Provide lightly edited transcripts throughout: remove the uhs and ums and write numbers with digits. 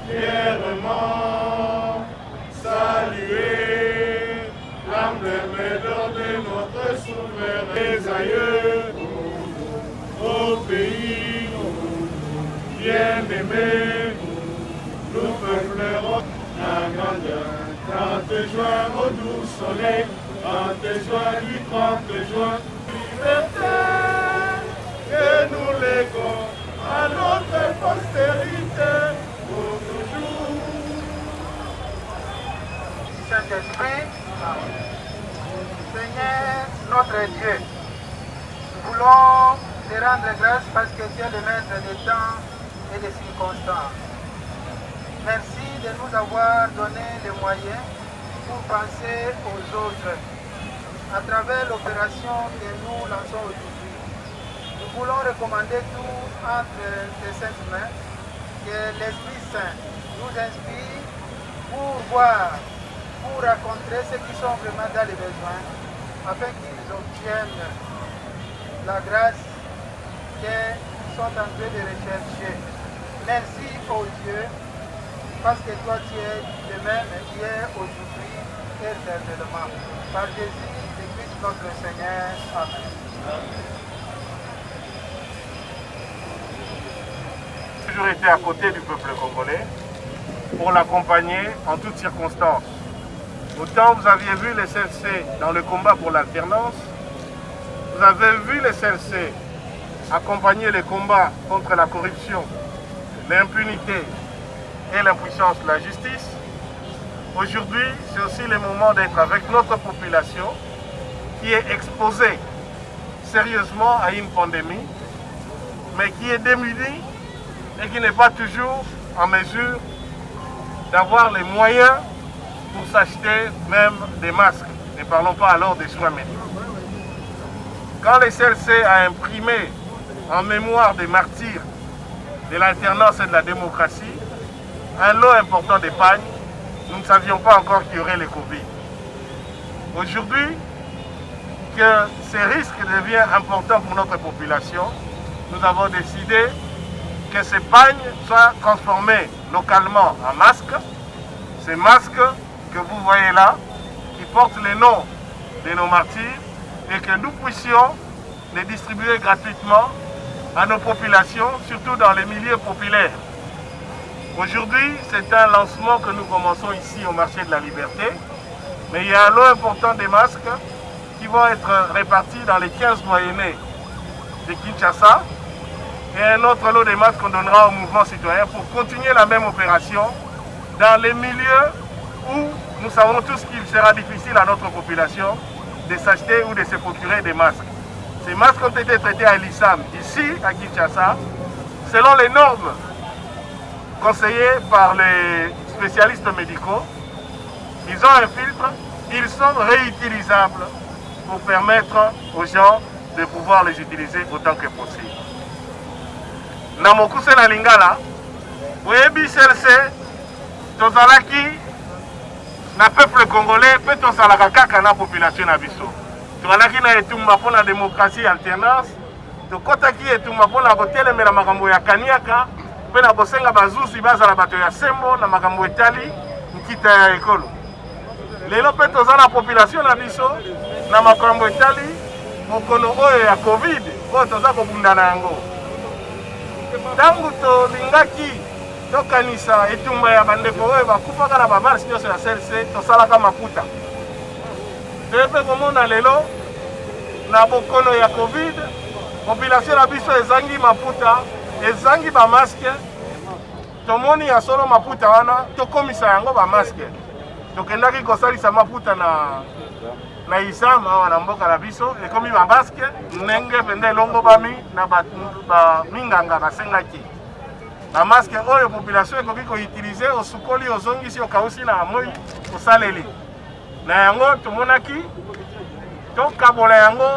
Fièrement saluer l'emblème de notre souverain des aïeux au pays bien-aimé, nous peuplerons la grandeur. 30 juin au doux soleil, 30 juin du 30 juin, liberté que nous léguons à notre postérité. Saint-Esprit, Seigneur notre Dieu, nous voulons te rendre grâce parce que tu es le maître des temps et des circonstances. Merci de nous avoir donné les moyens pour penser aux autres à travers l'opération que nous lançons aujourd'hui. Nous voulons recommander tout entre tes saintes mains, que l'Esprit Saint nous inspire pour voir, pour rencontrer ceux qui sont vraiment dans les besoins, afin qu'ils obtiennent la grâce qu'ils sont en train de rechercher. Merci, ô Dieu, parce que toi tu es le même hier, aujourd'hui et éternellement. Par Jésus et Christ notre Seigneur. Amen. J'ai toujours été à côté du peuple congolais pour l'accompagner en toutes circonstances. Autant vous aviez vu les CLC dans le combat pour l'alternance, vous avez vu les CLC accompagner les combats contre la corruption, l'impunité et l'impuissance de la justice. Aujourd'hui, c'est aussi le moment d'être avec notre population qui est exposée sérieusement à une pandémie, mais qui est démunie et qui n'est pas toujours en mesure d'avoir les moyens pour s'acheter même des masques. Ne parlons pas alors des soins médicaux. Quand le CLC a imprimé en mémoire des martyrs de l'alternance et de la démocratie un lot important d'épargne, nous ne savions pas encore qu'il y aurait le Covid. Aujourd'hui, que ces risques deviennent importants pour notre population, nous avons décidé que ces pagnes soient transformées localement en masques. Ces masques que vous voyez là, qui portent les noms de nos martyrs, et que nous puissions les distribuer gratuitement à nos populations, surtout dans les milieux populaires. Aujourd'hui, c'est un lancement que nous commençons ici au marché de la Liberté, mais il y a un lot important de masques qui vont être répartis dans les 15 moyennés de Kinshasa, et un autre lot de masques qu'on donnera au mouvement citoyen pour continuer la même opération dans les milieux où nous savons tous qu'il sera difficile à notre population de s'acheter ou de se procurer des masques. Ces masques ont été traités à l'ISAM, ici à Kinshasa, selon les normes conseillées par les spécialistes médicaux. Ils ont un filtre, ils sont réutilisables pour permettre aux gens de pouvoir les utiliser autant que possible. Namokuse na lingala, oyebi CLC, tozalaki na peuple congolais, pe tozalaka kaka na population na biso. Tozalaki na etumba pour la démocratie alternance, tokotaki etumba pour la kotelemela makambo ya kaniaka, pe na kosenga bazusi bazala bato ya sembo na makambo etali nkita ya ekolo. Lelo pe toza na population na biso na makambo etali mokono oyo ya Covid, oyo toza kobundana yango. Tangu tolingaki tokanisa etumba ya bandeko oyo bakufaka na bamarche nyonso ya CLC tosalaka maputa. Toyepe komona lelo na bokono ya Covid, population na biso ezangi maputa, ezangi bamaske. Tomoni ya solo maputa wana, tokomisa yango bamaske. Tokendaki kosalisa maputa na isama wana mboka na biso, ekomi bamaske, nenge pende longo bami na minganga basengaki. Bamaske oyo population ekoki koutilize osukoli ozongisi okausi na moi osaleli. Na yango tomonaki tokabola yango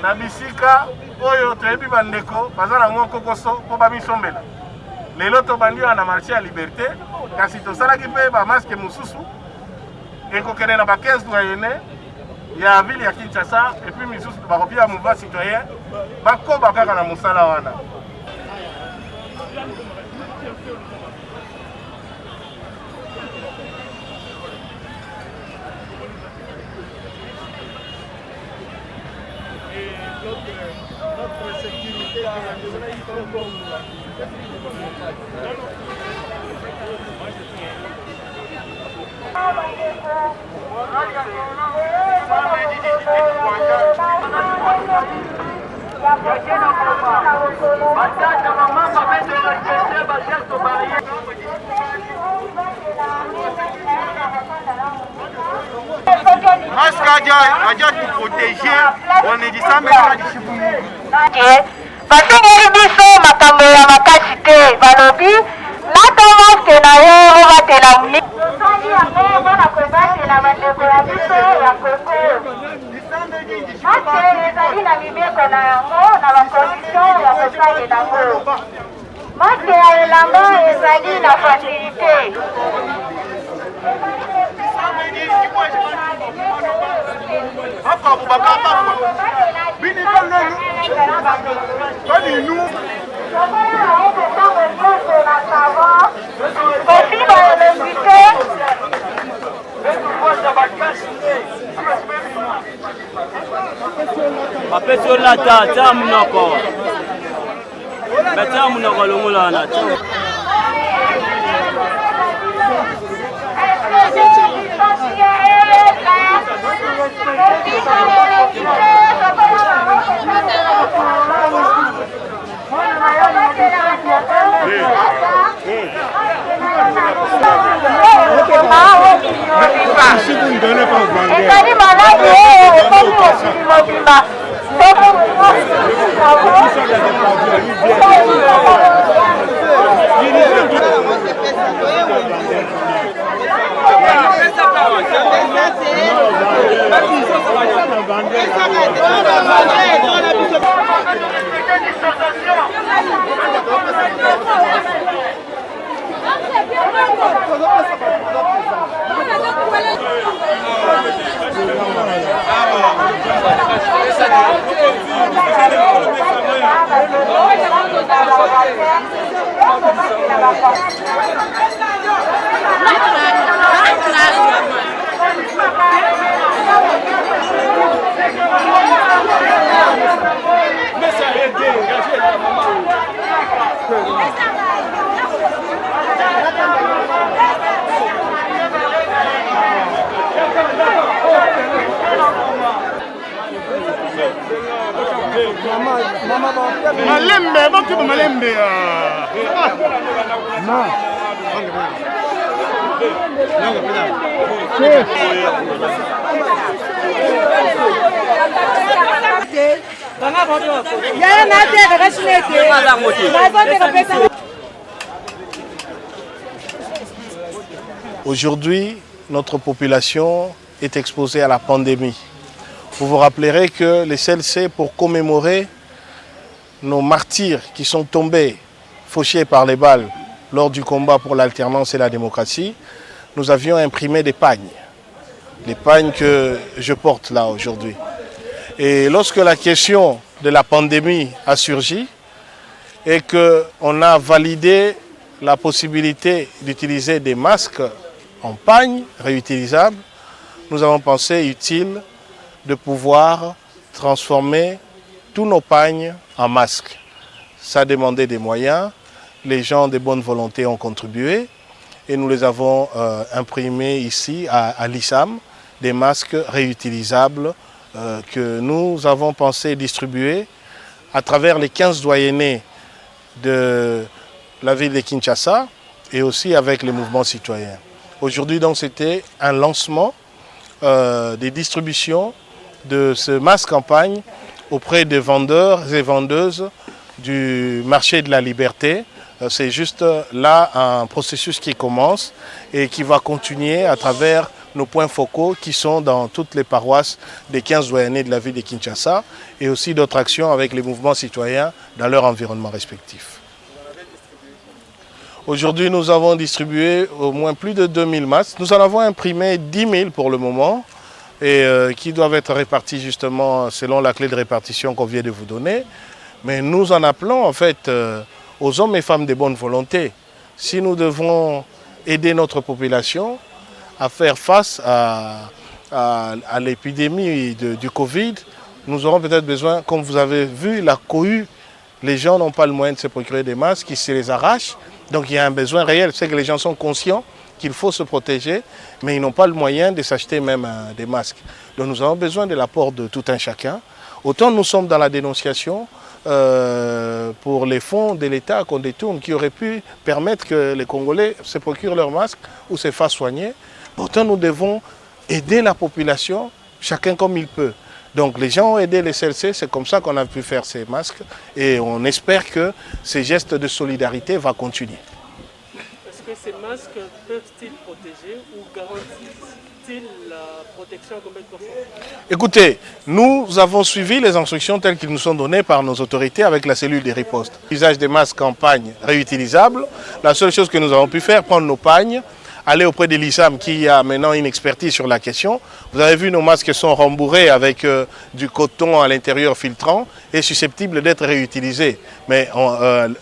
na bisika oyo toyebi bandeko baza nango kokoso po bamisombela. Lelo tobandi na marché ya Liberté kasi tosalaki mpe bamaske mosusu ekokende na ba 15 doyenne ya ville ya Kinshasa et puis misusu bakopia mouvement citoyen bakoba kaka na mosala wana. Notre sécurité Masque aja tu protéger, on est dit ça mais basengeli biso makambo ya makasi te balobi lata maske na yo obatela tosali yango mpona kobatela bandeko ya biso ya Kongo. Maske ezali na mibeko na yango na bakondition ya kosalela yango. Maske ya elamba ezali na facilité. Apesi olata tia munoko. Betia munoko longola na tia. si vous ne donnez pas au vendeur. Malembe, bakki malembe. Non. Aujourd'hui, notre population est exposée à la pandémie. Vous vous rappellerez que les CLC, pour commémorer nos martyrs qui sont tombés, fauchés par les balles lors du combat pour l'alternance et la démocratie, nous avions imprimé des pagnes. Les pagnes que je porte là aujourd'hui. Et lorsque la question de la pandémie a surgi et qu'on a validé la possibilité d'utiliser des masques en pagne réutilisables, nous avons pensé utile de pouvoir transformer tous nos pagnes en masques. Ça demandait des moyens les gens de bonne volonté ont contribué et nous les avons imprimés ici à l'ISAM, des masques réutilisables que nous avons pensé distribuer à travers les 15 doyennés de la ville de Kinshasa et aussi avec les mouvements citoyens. Aujourd'hui, donc, c'était un lancement des distributions de ce masque campagne auprès des vendeurs et vendeuses du marché de la liberté. C'est juste là un processus qui commence et qui va continuer à travers nos points focaux qui sont dans toutes les paroisses des 15 doyennés de la ville de Kinshasa et aussi d'autres actions avec les mouvements citoyens dans leur environnement respectif. Aujourd'hui, nous avons distribué au moins plus de 2000 masques. Nous en avons imprimé 10 000 pour le moment et qui doivent être répartis justement selon la clé de répartition qu'on vient de vous donner. Mais nous en appelons en fait aux hommes et femmes de bonne volonté. Si nous devons aider notre population à faire face à l'épidémie du Covid, nous aurons peut-être besoin, comme vous avez vu, la cohue, les gens n'ont pas le moyen de se procurer des masques, ils se les arrachent. Donc il y a un besoin réel, c'est que les gens sont conscients qu'il faut se protéger, mais ils n'ont pas le moyen de s'acheter même des masques. Donc nous avons besoin de l'apport de tout un chacun. Autant nous sommes dans la dénonciation pour les fonds de l'État qu'on détourne, qui auraient pu permettre que les Congolais se procurent leurs masques ou se fassent soigner, autant nous devons aider la population, chacun comme il peut. Donc les gens ont aidé les CLC, c'est comme ça qu'on a pu faire ces masques et on espère que ces gestes de solidarité vont continuer. Est-ce que ces masques peuvent-ils protéger ou garantissent-ils la protection complètement forte? Écoutez, nous avons suivi les instructions telles qu'elles nous sont données par nos autorités avec la cellule des ripostes. L'usage des masques en pagne réutilisables, la seule chose que nous avons pu faire, prendre nos pagnes, aller auprès de l'ISAM qui a maintenant une expertise sur la question. Vous avez vu, nos masques sont rembourrés avec du coton à l'intérieur filtrant et susceptibles d'être réutilisés. Mais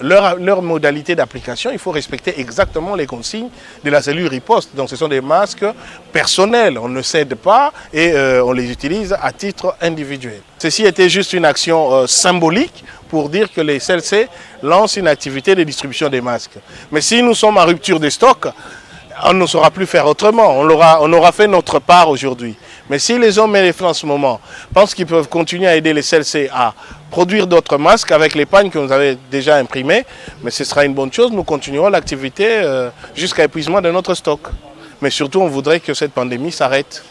leur modalité d'application, il faut respecter exactement les consignes de la cellule riposte. Donc ce sont des masques personnels, on ne cède pas et on les utilise à titre individuel. Ceci était juste une action symbolique pour dire que les CLC lancent une activité de distribution des masques. Mais si nous sommes en rupture de stock, on ne saura plus faire autrement. On aura fait notre part aujourd'hui. Mais si les hommes et les femmes en ce moment pensent qu'ils peuvent continuer à aider les CLC à produire d'autres masques avec les pagnes que vous avez déjà imprimées, mais ce sera une bonne chose. Nous continuerons l'activité jusqu'à épuisement de notre stock. Mais surtout, on voudrait que cette pandémie s'arrête.